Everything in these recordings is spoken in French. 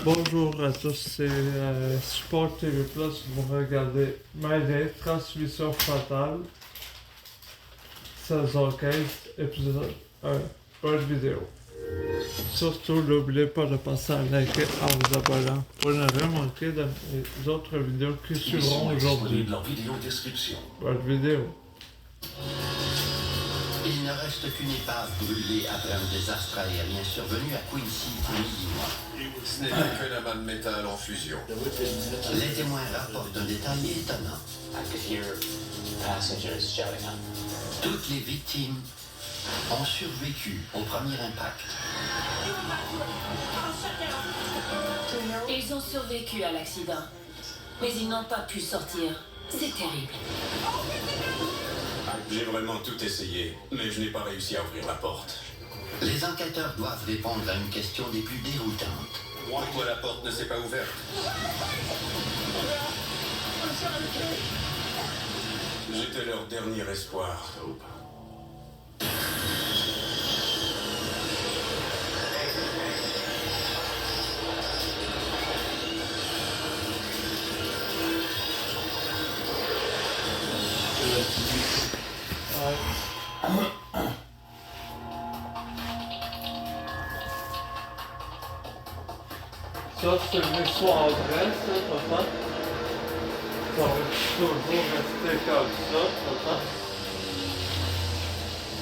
Bonjour à tous, c'est Sport TV Plus. Vous regardez Mayday, transmission fatale, saison 15, épisode 1, bonne vidéo. Surtout, n'oubliez pas de passer à liker en vous abonnant pour ne rien manquer de mes autres vidéos qui suivront aujourd'hui. Bonne vidéo. Il ne reste qu'une épave brûlée après un désastre aérien survenu à Quincy, en Illinois. Ce n'est plus qu'un amas de métal en fusion. Les témoins rapportent un détail étonnant. Toutes les victimes ont survécu au premier impact. Ils ont survécu à l'accident, mais ils n'ont pas pu sortir. C'est terrible. J'ai vraiment tout essayé, mais je n'ai pas réussi à ouvrir la porte. Les enquêteurs doivent répondre à une question des plus déroutantes. Pourquoi la porte ne s'est pas ouverte? J'étais leur dernier espoir. Ça, c'est une histoire vraie, ça, papa. Ça va toujours rester comme ça, papa.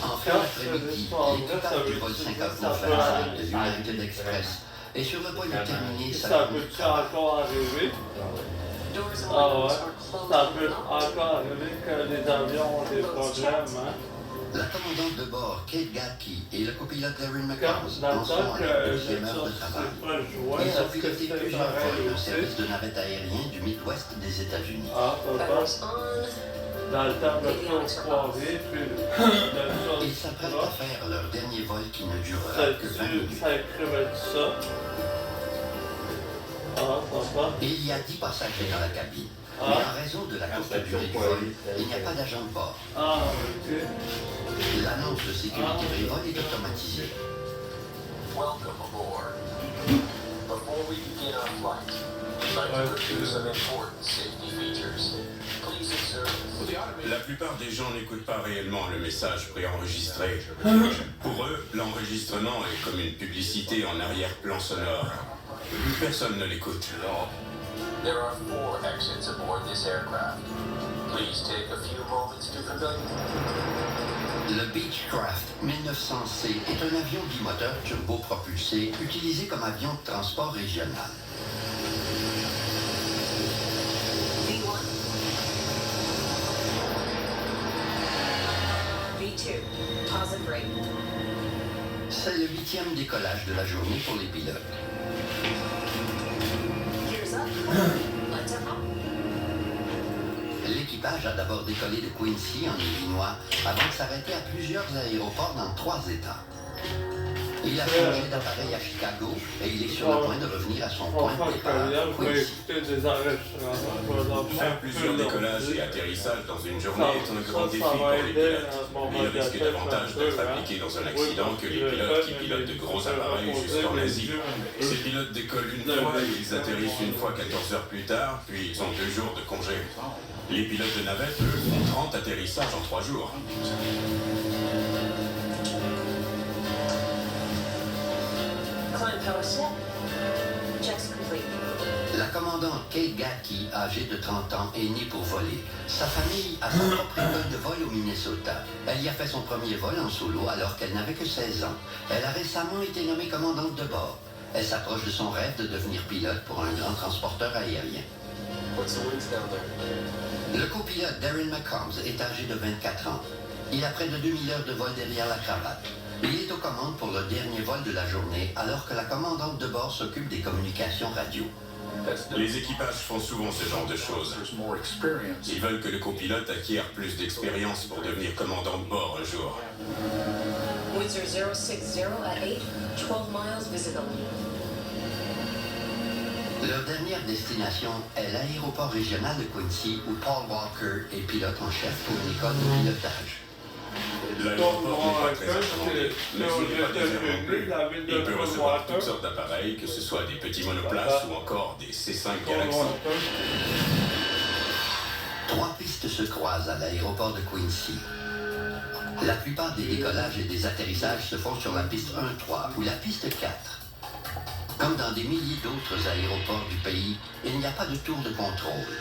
En fin d'après-midi, l'équipage du vol 59 de United Express est sur le point de terminer sa Ça peut encore arriver? Ah ouais, ça peut encore arriver que les avions ont des problèmes, hein? La commandante de bord, Kate Gatke, et le copilote Darren Dans McCombs en le sont temps à que leur le deuxième heure de c'est travail. pas joué, Ils ont est-ce que piloté c'est plusieurs vols pareil au aussi? service de navette aérien du Midwest des États-Unis. Ah, papa. Dans le temps de croiser, puis le Ils s'apprêtent à faire leur dernier vol qui ne durera que 20 ça minutes. écrivait ça. Ah, papa. Il y a 10 passagers dans la cabine. Mais Ah. en raison de la courte durée du vol, il n'y a pas d'agent de bord. Ah, ok. L'annonce de sécurité pré-vol est automatisée. Welcome aboard. Before we begin our flight, we'd like to review some important safety features. Please observe. La plupart des gens n'écoutent pas réellement le message préenregistré. Pour eux, l'enregistrement est comme une publicité en arrière-plan sonore. Personne ne l'écoute. There are 4 exits aboard this aircraft. Please take a few moments to familiarize. Le Beechcraft 1900C est un avion bimoteur turbopropulsé utilisé comme avion de transport régional. V1. V2. Pause and break. C'est le 8e décollage de la journée pour les pilotes. Gears up. Lights are on. L'équipage a d'abord décollé de Quincy, en Illinois, avant de s'arrêter à plusieurs aéroports dans 3 États. Il a changé d'appareil à Chicago et il est sur le point de revenir à son point de départ, Quincy. Faire plusieurs décollages et atterrissages dans une journée est un grand défi pour les pilotes. Ils risquent davantage d'être impliqués dans un accident que les pilotes qui pilotent de gros appareils jusqu'en Asie. Ces pilotes décollent une fois et ils atterrissent une fois 14 heures plus tard, puis ils ont 2 jours de congé. Les pilotes de navette, eux, font 30 atterrissages en 3 jours. Climb power set. Checks complete. La commandante Kate Gatke, âgée de 30 ans, est née pour voler. Sa famille a sa propre école de vol au Minnesota. Elle y a fait son premier vol en solo alors qu'elle n'avait que 16 ans. Elle a récemment été nommée commandante de bord. Elle s'approche de son rêve de devenir pilote pour un grand transporteur aérien. What's the winds down there? Le copilote Darren McCombs est âgé de 24 ans. Il a près de 2000 heures de vol derrière la cravate. Il est aux commandes pour le dernier vol de la journée alors que la commandante de bord s'occupe des communications radio. Les équipages font souvent ce genre de choses. Ils veulent que le copilote acquiert plus d'expérience pour devenir commandant de bord un jour. Windsor 060 at 8. 12 miles visible. Leur dernière destination est l'aéroport régional de Quincy où Paul Walker est pilote en chef pour une école de pilotage. L'aéroport n'est pas très achalandé, mais il n'est pas désert non plus. Il peut recevoir toutes sortes d'appareils, que ce soit des petits monoplaces ou encore des C5 Galaxy. 3 pistes se croisent à l'aéroport de Quincy. La plupart des décollages et des atterrissages se font sur la piste 1-3 ou la piste 4. Comme dans des milliers d'autres aéroports du pays, il n'y a pas de tour de contrôle.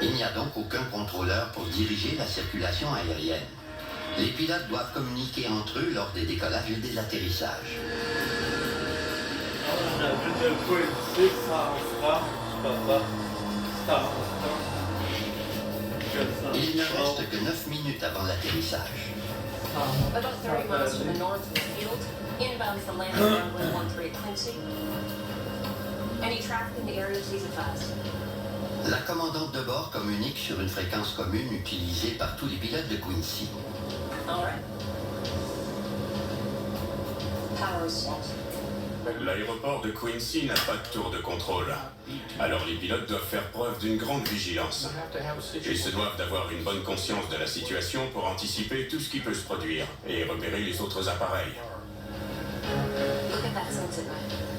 Il n'y a donc aucun contrôleur pour diriger la circulation aérienne. Les pilotes doivent communiquer entre eux lors des décollages et des atterrissages. On a vu de Quincy en France, papa. C'est en France. Il ne reste que 9 minutes avant l'atterrissage. About 30 miles to the north of the field, inbound from landing runway 13 at Quincy. Any traffic in the area, please advise. La commandante de bord communique sur une fréquence commune utilisée par tous les pilotes de Quincy. All right. Power set. L'aéroport de Quincy n'a pas de tour de contrôle. Alors les pilotes doivent faire preuve d'une grande vigilance. Ils se doivent d'avoir une bonne conscience de la situation pour anticiper tout ce qui peut se produire et repérer les autres appareils. Look at that sunset.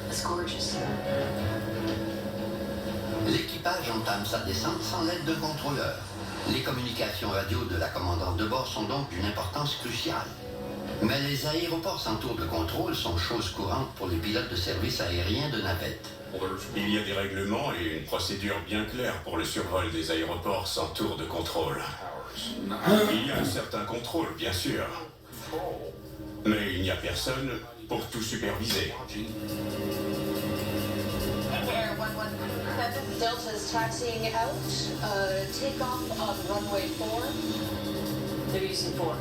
It's gorgeous. L'équipage entame sa descente sans l'aide d'un contrôleur. Les communications radio de la commandante de bord sont donc d'une importance cruciale. Mais les aéroports sans tour de contrôle sont chose courante pour les pilotes de service aérien de navette. Il y a des règlements et une procédure bien claire pour le survol des aéroports sans tour de contrôle. Il y a un certain contrôle, bien sûr. Mais il n'y a personne pour tout superviser. Air 117, Delta is taxiing out. Take off on runway 4. They're using 4.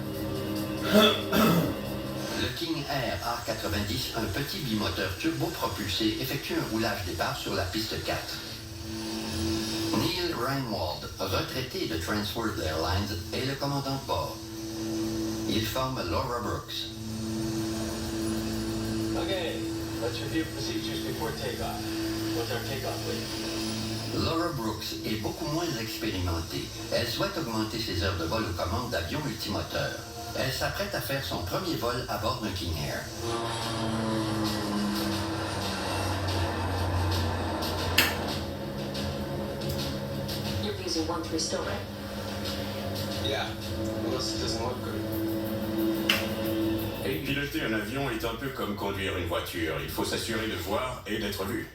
Le King Air A90, un petit bimoteur turbo-propulsé, effectue un roulage départ sur la piste 4. Neil Reinwald, retraité de Transworld Airlines, est le commandant de bord. Il forme Laura Brooks. Okay, let's review procedures before takeoff. What's our takeoff weight? Laura Brooks est beaucoup moins expérimentée. Elle souhaite augmenter ses heures de vol aux commandes d'avions multimoteurs. Elle s'apprête à faire son premier vol à bord d'un King Air. You're using 1-3 still, right? Yeah, unless it doesn't look good. Piloter un avion est un peu comme conduire une voiture. Il faut s'assurer de voir et d'être vu.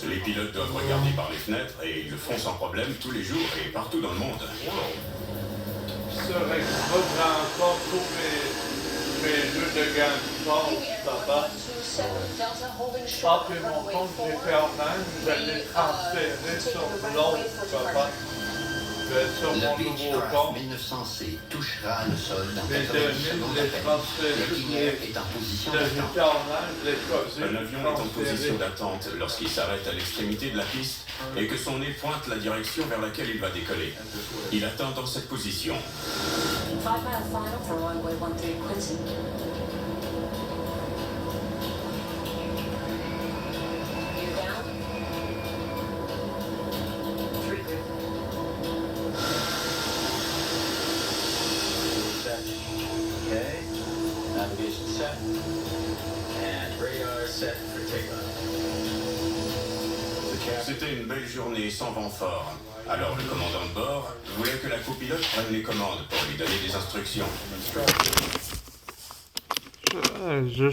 Les pilotes doivent regarder par les fenêtres et ils le font sans problème tous les jours et partout dans le monde. Ça reprend encore tous mes jeux de gamme sport, papa. Delta holding Ah, short puis on mon runway compte, j'ai 4. fait en main, je l'ai transféré sur l'autre, papa. Sur Le mon nouveau Beechcraft compte. 1900C touchera le sol dans Les 90 2000, secondes les à peine. transférés, Le King Air est en position Le d'attente. j'étais en main, je l'ai choisi. Un avion est en position d'attente lorsqu'il s'arrête à l'extrémité de la piste et que son nez pointe la direction vers laquelle il va décoller. Il attend dans cette position. 5-mile final for runway 13 Quincy. You're down. 3 group. Set. Okay. Navigation set. And radar set for takeoff. The captain. C'était une belle journée sans vent fort. Alors le commandant de bord voulait que la copilote prenne les commandes pour lui donner des instructions. Je